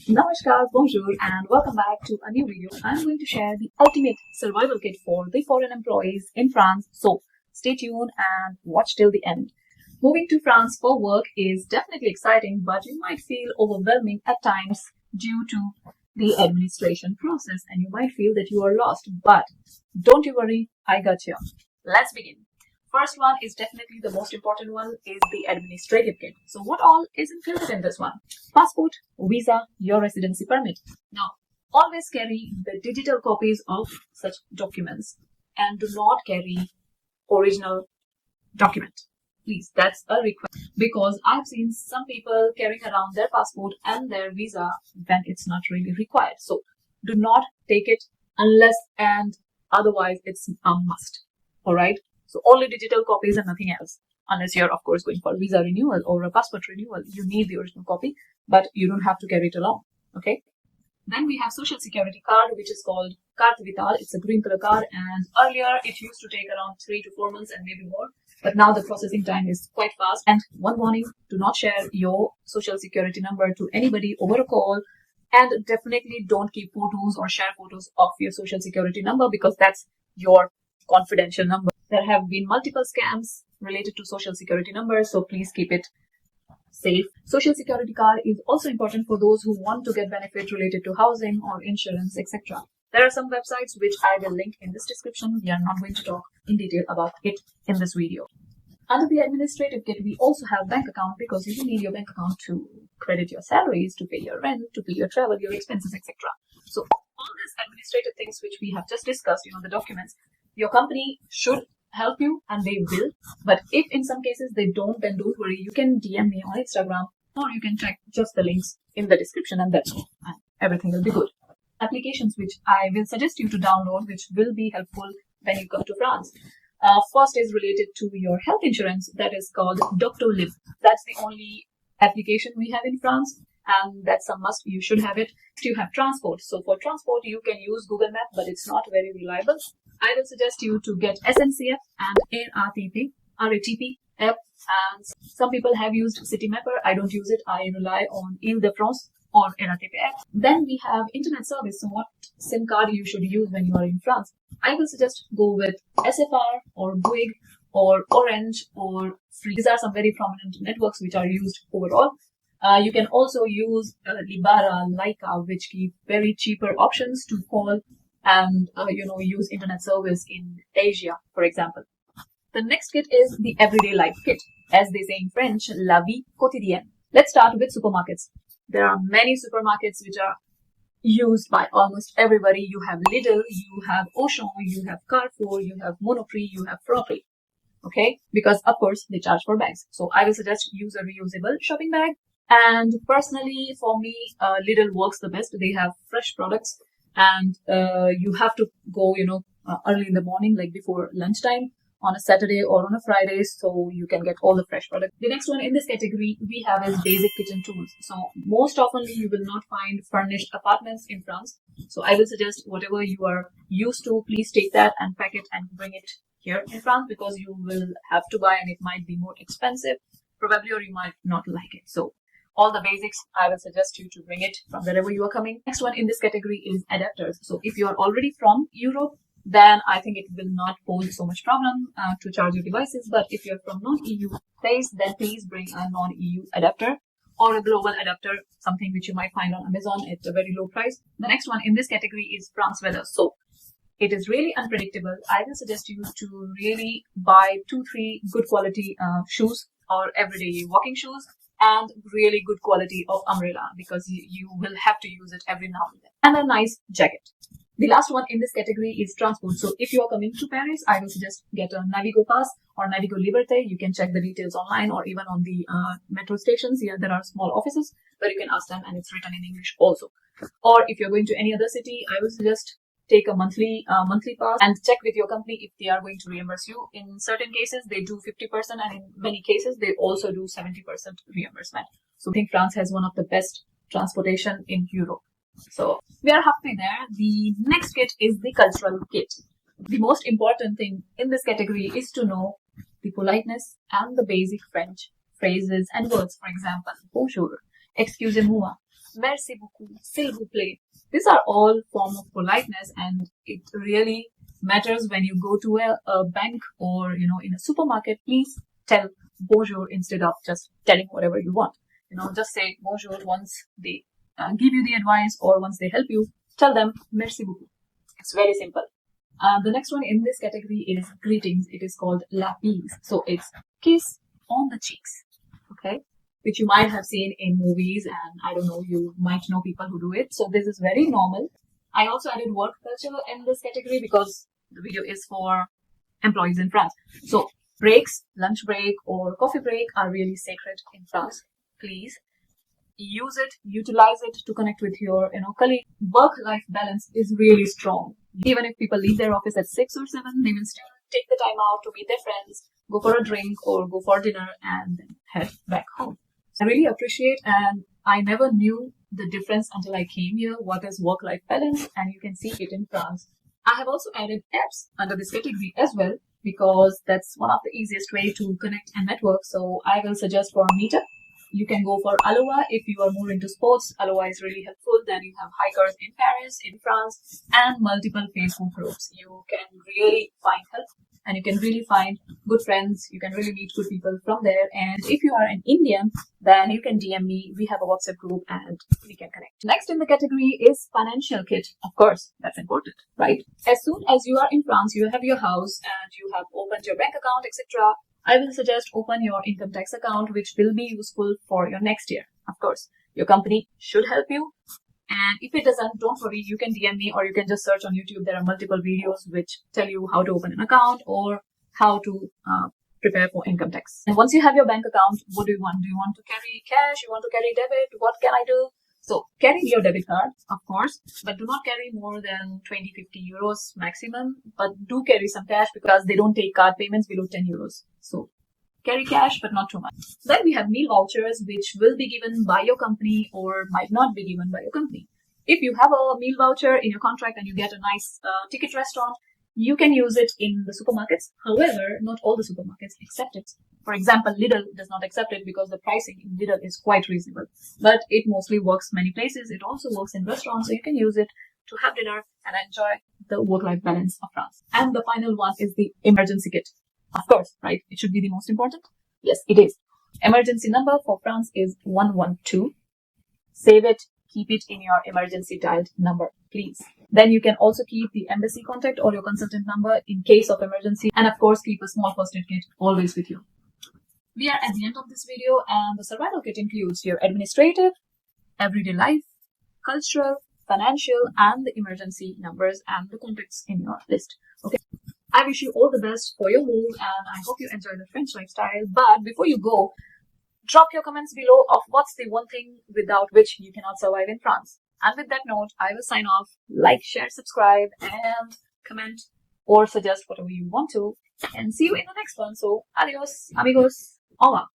Namaskar, bonjour, and welcome back to a new video. I'm going to share the ultimate survival kit for the foreign employees in France. So stay tuned and watch till the end. Moving to France for work is definitely exciting, but you might feel overwhelming at times due to the administration process, and you might feel that you are lost. But don't you worry, I got you. Let's begin. First one is definitely the most important one, is the administrative kit. So what all is included in this one? Passport, visa, your residency permit. Now, always carry the digital copies of such documents and do not carry original document. Please, that's a request, because I've seen some people carrying around their passport and their visa when it's not really required. So do not take it unless and otherwise it's a must. All right. So only digital copies and nothing else. Unless you're, of course, going for visa renewal or a passport renewal, you need the original copy, but you don't have to carry it along. Okay. Then we have social security card, which is called Carte Vitale. It's a green color card, and earlier it used to take around 3 to 4 months and maybe more. But now the processing time is quite fast. And one warning, do not share your social security number to anybody over a call. And definitely don't keep photos or share photos of your social security number, because that's your confidential number. There have been multiple scams related to social security numbers, so please keep it safe. Social security card is also important for those who want to get benefit related to housing or insurance, etc. There are some websites which I will link in this description. We are not going to talk in detail about it in this video. Under the administrative kit, we also have bank account, because you need your bank account to credit your salaries, to pay your rent, to pay your travel, your expenses, etc. So all these administrative things which we have just discussed, the documents, your company should help you, and they will. But if in some cases they don't, then don't worry. You can DM me on Instagram, or you can check just the links in the description, and that's all. And everything will be good. Applications which I will suggest you to download, which will be helpful when you come to France. First is related to your health insurance. That is called Doctolib. That's the only application we have in France, and that's a must. You should have it. You have transport. So for transport, you can use Google Map, but it's not very reliable. I will suggest you to get SNCF and RATP app, and some people have used City Mapper. I don't use it. I rely on Ile-de-France or RATP app. Then we have internet service. So what SIM card you should use when you are in France? I will suggest go with SFR or Bouygues or Orange or Free. These are some very prominent networks which are used overall. You can also use Libara, Laika, which give very cheaper options to call and use internet service in Asia, for example. The next kit is the everyday life kit. As they say in French, la vie quotidienne. Let's start with supermarkets. There are many supermarkets which are used by almost everybody. You have Lidl, you have Auchan, you have Carrefour, you have Monoprix, you have Franprix. Okay, because of course they charge for bags. So I will suggest use a reusable shopping bag. And personally, for me, Lidl works the best. They have fresh products, and you have to go, early in the morning, like before lunchtime on a Saturday or on a Friday, so you can get all the fresh products. The next one in this category we have is basic kitchen tools. So most often you will not find furnished apartments in France. So I will suggest whatever you are used to, please take that and pack it and bring it here in France, because you will have to buy and it might be more expensive probably, or you might not like it. So all the basics, I will suggest you to bring it from wherever you are coming. Next one in this category is adapters. So if you are already from Europe, then I think it will not pose so much problem to charge your devices. But if you're from non-EU place, then please bring a non-EU adapter or a global adapter, something which you might find on Amazon at a very low price. The next one in this category is France weather. So it is really unpredictable. I will suggest you to really buy 2-3 good quality shoes or everyday walking shoes, and really good quality of umbrella, because you will have to use it every now and then. And a nice jacket. The last one in this category is transport. So if you are coming to Paris, I will suggest get a Navigo pass or Navigo Liberté. You can check the details online, or even on the metro stations. Here there are small offices where you can ask them, and it's written in English also. Or if you're going to any other city, I will suggest take a monthly pass and check with your company if they are going to reimburse you. In certain cases, they do 50%, and in many cases, they also do 70% reimbursement. So I think France has one of the best transportation in Europe. So we are happy there. The next kit is the cultural kit. The most important thing in this category is to know the politeness and the basic French phrases and words. For example, Bonjour, Excusez-moi, merci beaucoup, sil-vous plait. These are all form of politeness, and it really matters when you go to a bank or in a supermarket. Please tell bonjour instead of just telling whatever you want. Just say bonjour once they give you the advice or once they help you. Tell them merci beaucoup. It's very simple. The next one in this category is greetings. It is called la bise. So it's kiss on the cheeks. Okay, which you might have seen in movies, and I don't know, you might know people who do it. So this is very normal. I also added work culture in this category because the video is for employees in France. So breaks, lunch break or coffee break are really sacred in France. Please use it, utilize it to connect with your colleague. Work-life balance is really strong. Even if people leave their office at 6 or 7, they will still take the time out to meet their friends, go for a drink or go for dinner and then head back home. I really appreciate, and I never knew the difference until I came here, what is work-life balance, and you can see it in France. I have also added apps under this category as well because that's one of the easiest way to connect and network. So I will suggest for Meetup. You can go for Aloha if you are more into sports. Aloha is really helpful. Then you have hikers in Paris, in France, and multiple Facebook groups. You can really find help and you can really find good friends. You can really meet good people from there. And if you are an Indian, then you can DM me. We have a WhatsApp group and we can connect. Next in the category is financial kit. Of course, that's important, right? As soon as you are in France, you have your house and you have opened your bank account, etc. I will suggest open your income tax account, which will be useful for your next year. Of course, your company should help you. And if it doesn't, don't worry, you can DM me or you can just search on YouTube. There are multiple videos which tell you how to open an account or how to prepare for income tax. And once you have your bank account, what do you want? Do you want to carry cash? You want to carry debit? What can I do? So carry your debit card, of course, but do not carry more than 20-50 euros maximum. But do carry some cash because they don't take card payments below 10 euros. So carry cash, but not too much. Then we have meal vouchers, which will be given by your company or might not be given by your company. If you have a meal voucher in your contract and you get a nice ticket restaurant, you can use it in the supermarkets. However, not all the supermarkets accept it. For example, Lidl does not accept it because the pricing in Lidl is quite reasonable. But it mostly works many places. It also works in restaurants, so you can use it to have dinner and enjoy the work-life balance of France. And the final one is the emergency kit. Of course, right? It should be the most important. Yes, it is. Emergency number for France is 112. Save it. Keep it in your emergency dialed number, please. Then you can also keep the embassy contact or your consultant number in case of emergency. And of course, keep a small first aid kit always with you. We are at the end of this video, and the survival kit includes your administrative, everyday life, cultural, financial, and the emergency numbers and the contacts in your list. Okay. I wish you all the best for your move, and I hope you enjoy the French lifestyle. But before you go, drop your comments below of what's the one thing without which you cannot survive in France. And with that note, I will sign off. Like, share, subscribe, and comment or suggest whatever you want to. And see you in the next one. So, adios, amigos. Au revoir.